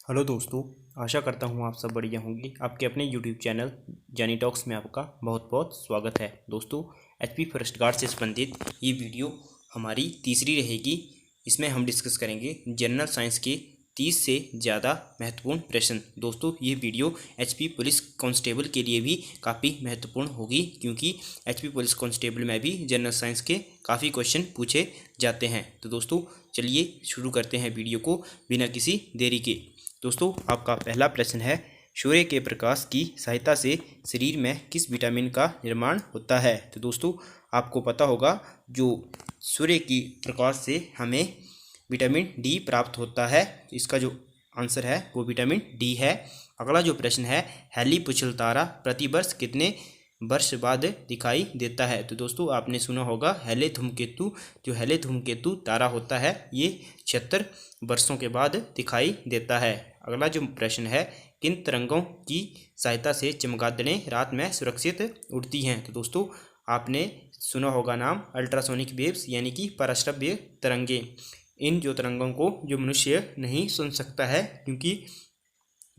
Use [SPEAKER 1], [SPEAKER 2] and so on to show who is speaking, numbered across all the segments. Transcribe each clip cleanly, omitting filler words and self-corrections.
[SPEAKER 1] Hello दोस्तों, आशा करता हूँ आप सब बढ़िया होंगे। आपके अपने यूट्यूब चैनल जानी टॉक्स में आपका बहुत बहुत स्वागत है। दोस्तों, एचपी फॉरेस्ट गार्ड से संबंधित ये वीडियो हमारी तीसरी रहेगी। इसमें हम डिस्कस करेंगे जनरल साइंस के 30 से ज़्यादा महत्वपूर्ण प्रश्न। दोस्तों, ये वीडियो एचपी पुलिस कांस्टेबल के लिए भी काफ़ी महत्वपूर्ण होगी, क्योंकि एचपी पुलिस कांस्टेबल में भी जनरल साइंस के काफ़ी क्वेश्चन पूछे जाते हैं। तो दोस्तों, चलिए शुरू करते हैं वीडियो को बिना किसी देरी के। दोस्तों, आपका पहला प्रश्न है, सूर्य के प्रकाश की सहायता से शरीर में किस विटामिन का निर्माण होता है। तो दोस्तों, आपको पता होगा जो सूर्य की प्रकाश से हमें विटामिन डी प्राप्त होता है। इसका जो आंसर है वो विटामिन डी है। अगला जो प्रश्न है, हैली पुछल तारा प्रतिवर्ष कितने वर्ष बाद दिखाई देता है। तो दोस्तों, आपने सुना होगा हैले धूमकेतु। जो हैले धूमकेतु तारा होता है ये 76 वर्षों के बाद दिखाई देता है। अगला जो प्रश्न है, किन तरंगों की सहायता से चमगादड़ें रात में सुरक्षित उड़ती हैं। तो दोस्तों, आपने सुना होगा नाम अल्ट्रासोनिक वेव्स, यानी कि पराश्रव्य तरंगे। इन जो तरंगों को जो मनुष्य नहीं सुन सकता है, क्योंकि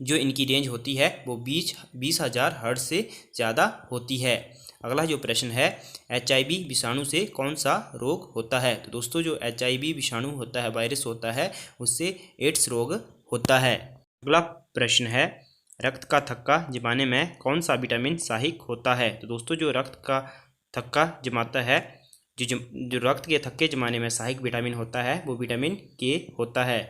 [SPEAKER 1] जो इनकी रेंज होती है वो 20,000 हर्ट्ज से ज़्यादा होती है। अगला जो प्रश्न है, HIV विषाणु से कौन सा रोग होता है। तो दोस्तों, जो HIV विषाणु होता है, वायरस होता है, उससे एड्स रोग होता है। अगला प्रश्न है, रक्त का थक्का जमाने में कौन सा विटामिन सहायक होता है। तो दोस्तों, जो रक्त का थक्का जमाता है, जो रक्त के थक्के जमाने में सहायक विटामिन होता है वो विटामिन के होता है।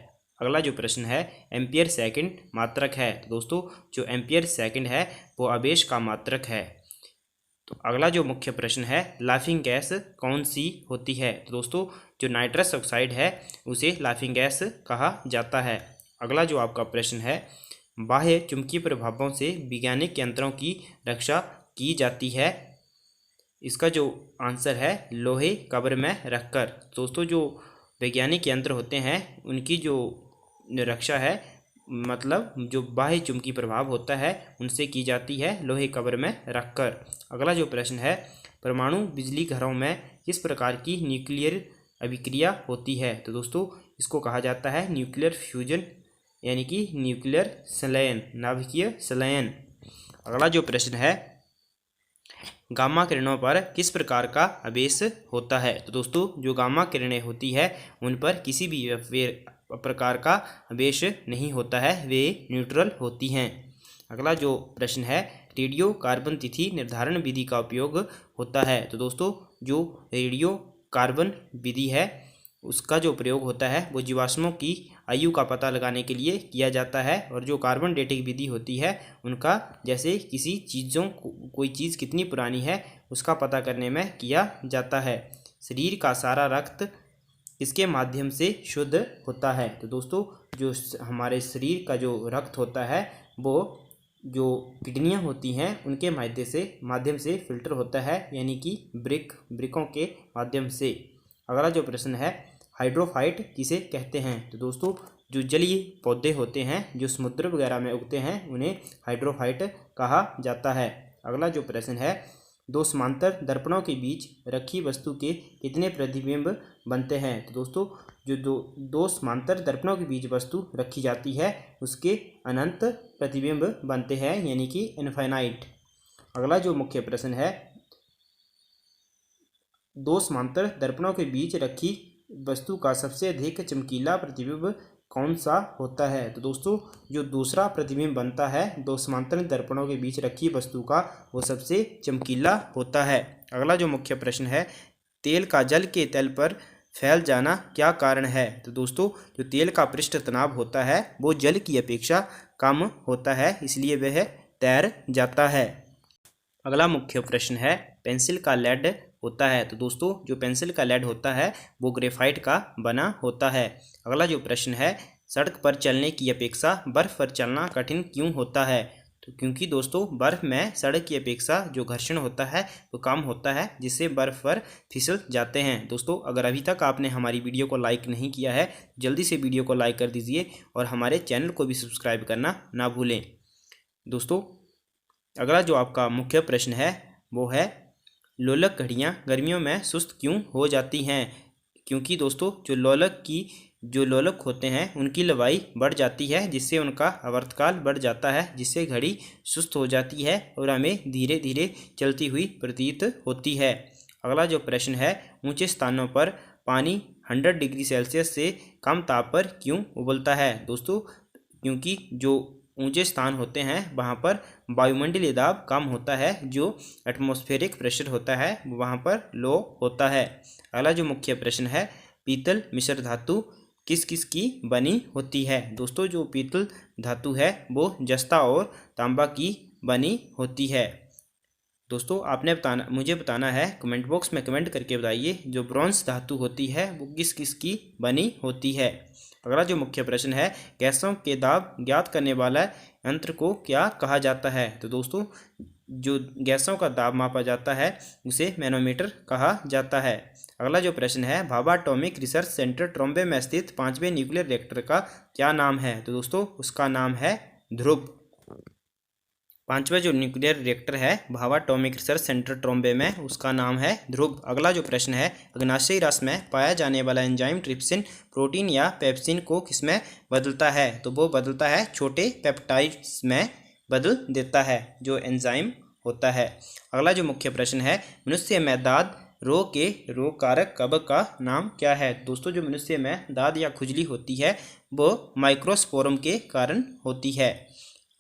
[SPEAKER 1] अगला जो प्रश्न है, एम्पियर सेकंड मात्रक है। तो दोस्तों, जो एम्पियर सेकंड है वो आवेश का मात्रक है। तो अगला जो मुख्य प्रश्न है, लाफिंग गैस कौन सी होती है। तो दोस्तों, जो नाइट्रस ऑक्साइड है उसे लाफिंग गैस कहा जाता है। अगला जो आपका प्रश्न है, बाह्य चुंबकीय प्रभावों से वैज्ञानिक यंत्रों की रक्षा की जाती है। इसका जो आंसर है लोहे कब्र में रखकर। दोस्तों, जो वैज्ञानिक यंत्र होते हैं उनकी जो रक्षा है, मतलब जो बाह्य चुंबकीय प्रभाव होता है उनसे की जाती है लोहे कब्र में रखकर। अगला जो प्रश्न है, परमाणु बिजली घरों में किस प्रकार की न्यूक्लियर अभिक्रिया होती है। तो दोस्तों, इसको कहा जाता है न्यूक्लियर फ्यूजन, यानी कि न्यूक्लियर संलयन, नाभिकीय संलयन। अगला जो प्रश्न है, गामा किरणों पर किस प्रकार का आवेश होता है। तो दोस्तों, जो गामा किरणें होती है उन पर किसी भी प्रकार का आवेश नहीं होता है, वे न्यूट्रल होती हैं। अगला जो प्रश्न है, रेडियो कार्बन तिथि निर्धारण विधि का उपयोग होता है। तो दोस्तों, जो रेडियो कार्बन विधि है उसका जो प्रयोग होता है वो जीवाश्मों की आयु का पता लगाने के लिए किया जाता है। और जो कार्बन डेटिंग विधि होती है उनका, जैसे किसी चीज़ों कोई चीज़ कितनी पुरानी है उसका पता करने में किया जाता है। शरीर का सारा रक्त किसके माध्यम से शुद्ध होता है। तो दोस्तों, जो हमारे शरीर का जो रक्त होता है वो जो किडनियाँ होती हैं उनके माध्यम से फिल्टर होता है, यानी कि ब्रिकों के माध्यम से। अगला जो प्रश्न है, हाइड्रोफाइट किसे कहते हैं। तो दोस्तों, जो जलीय पौधे होते हैं जो समुद्र वगैरह में उगते हैं उन्हें हाइड्रोफाइट कहा जाता है। अगला जो प्रश्न है, दो समांतर दर्पणों के बीच रखी वस्तु के कितने प्रतिबिंब बनते हैं। तो दोस्तों, जो दो समांतर दर्पणों के बीच वस्तु रखी जाती है उसके अनंत प्रतिबिंब बनते हैं, यानी कि इनफाइनाइट। अगला जो मुख्य प्रश्न है, दो समांतर दर्पणों के बीच रखी वस्तु का सबसे अधिक चमकीला प्रतिबिंब कौन सा होता है। तो दोस्तों, जो दूसरा प्रतिबिंब बनता है दो समांतर दर्पणों के बीच रखी वस्तु का, वो सबसे चमकीला होता है। अगला जो मुख्य प्रश्न है, तेल का जल के तल पर फैल जाना क्या कारण है। तो दोस्तों, जो तेल का पृष्ठ तनाव होता है वो जल की अपेक्षा कम होता है, इसलिए वह तैर जाता है। अगला मुख्य प्रश्न है, पेंसिल का लेड होता है। तो दोस्तों, जो पेंसिल का लेड होता है वो ग्रेफाइट का बना होता है। अगला जो प्रश्न है, सड़क पर चलने की अपेक्षा बर्फ़ पर चलना कठिन क्यों होता है। तो क्योंकि दोस्तों, बर्फ़ में सड़क की अपेक्षा जो घर्षण होता है वो कम होता है, जिससे बर्फ़ पर फिसल जाते हैं। दोस्तों, अगर अभी तक आपने हमारी वीडियो को लाइक नहीं किया है जल्दी से वीडियो को लाइक कर दीजिए और हमारे चैनल को भी सब्सक्राइब करना ना भूलें। दोस्तों, अगला जो आपका मुख्य प्रश्न है वो है, लोलक घड़ियाँ गर्मियों में सुस्त क्यों हो जाती हैं। क्योंकि दोस्तों, जो लोलक की जो लोलक होते हैं उनकी लंबाई बढ़ जाती है, जिससे उनका आवर्तकाल बढ़ जाता है, जिससे घड़ी सुस्त हो जाती है और हमें धीरे धीरे चलती हुई प्रतीत होती है। अगला जो प्रश्न है, ऊंचे स्थानों पर पानी 100 डिग्री सेल्सियस से कम ताप पर क्यों उबलता है? दोस्तों, क्योंकि जो ऊंचे स्थान होते हैं वहाँ पर वायुमंडलीय दाब कम होता है, जो एटमॉस्फेरिक प्रेशर होता है वहाँ पर लो होता है। अगला जो मुख्य प्रश्न है, पीतल मिश्र धातु किस किस की बनी होती है? दोस्तों, जो पीतल धातु है वो जस्ता और तांबा की बनी होती है। दोस्तों, आपने मुझे बताना है, कमेंट बॉक्स में कमेंट करके बताइए, जो ब्रॉन्ज धातु होती है वो किस किस की बनी होती है। अगला जो मुख्य प्रश्न है, गैसों के दाब ज्ञात करने वाला यंत्र को क्या कहा जाता है? तो दोस्तों, जो गैसों का दाब मापा जाता है उसे मैनोमीटर कहा जाता है। अगला जो प्रश्न है, Bhabha atomic research centre Trombe में स्थित 5वें न्यूक्लियर रिएक्टर का क्या नाम है? तो दोस्तों, उसका नाम है ध्रुव। 5वां जो न्यूक्लियर रिएक्टर है Bhabha atomic research centre Trombe में, उसका नाम है ध्रुव। अगला जो प्रश्न है, अग्नाशयी रस में पाया जाने वाला एंजाइम ट्रिप्सिन प्रोटीन या पेप्सिन को किसमें बदलता है? तो वो बदलता है छोटे पेप्टाइड्स में बदल देता है, जो एंजाइम होता है। अगला जो मुख्य प्रश्न है, मनुष्य में दाद रोग के रोग कारक कवक का नाम क्या है? दोस्तों, जो मनुष्य में दाद या खुजली होती है वो माइक्रोस्पोरम के कारण होती है।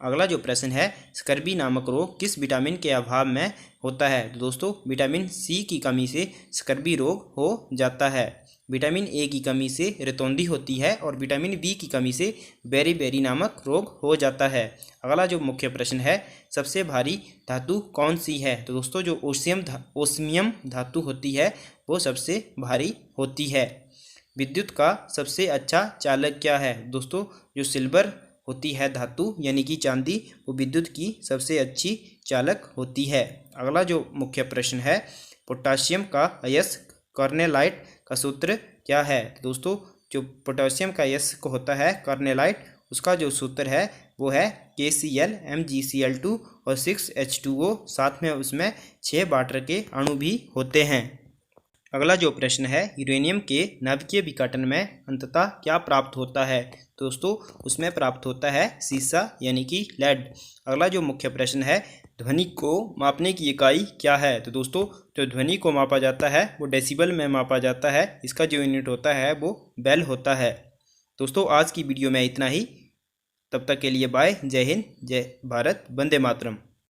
[SPEAKER 1] अगला जो प्रश्न है, स्कर्वी नामक रोग किस विटामिन के अभाव में होता है? तो दोस्तों, विटामिन सी की कमी से स्कर्वी रोग हो जाता है। विटामिन ए की कमी से रतौंधी होती है और विटामिन बी की कमी से बेरी नामक रोग हो जाता है। अगला जो मुख्य प्रश्न है, सबसे भारी धातु कौन सी है? तो दोस्तों, जो ओस्मियम धातु होती है वो सबसे भारी होती है। विद्युत का सबसे अच्छा चालक क्या है? दोस्तों, जो सिल्वर होती है धातु यानी कि चांदी, वो विद्युत की सबसे अच्छी चालक होती है। अगला जो मुख्य प्रश्न है, पोटासियम का अयस्क कार्नेलाइट का सूत्र क्या है? दोस्तों, जो पोटासियम का अयस्क होता है कार्नेलाइट, उसका जो सूत्र है वो है KCl MgCl2 और 6H2O, साथ में उसमें 6 वाटर के अणु भी होते हैं। अगला जो प्रश्न है, यूरेनियम के नाभिकीय विघटन में अंततः क्या प्राप्त होता है? दोस्तों, उसमें प्राप्त होता है सीसा यानी कि लेड। अगला जो मुख्य प्रश्न है, ध्वनि को मापने की इकाई क्या है? तो दोस्तों, जो ध्वनि को मापा जाता है वो डेसिबल में मापा जाता है, इसका जो यूनिट होता है वो बेल होता है। दोस्तों, आज की वीडियो में इतना ही। तब तक के लिए बाय। जय हिंद, जय भारत, वंदे मातरम।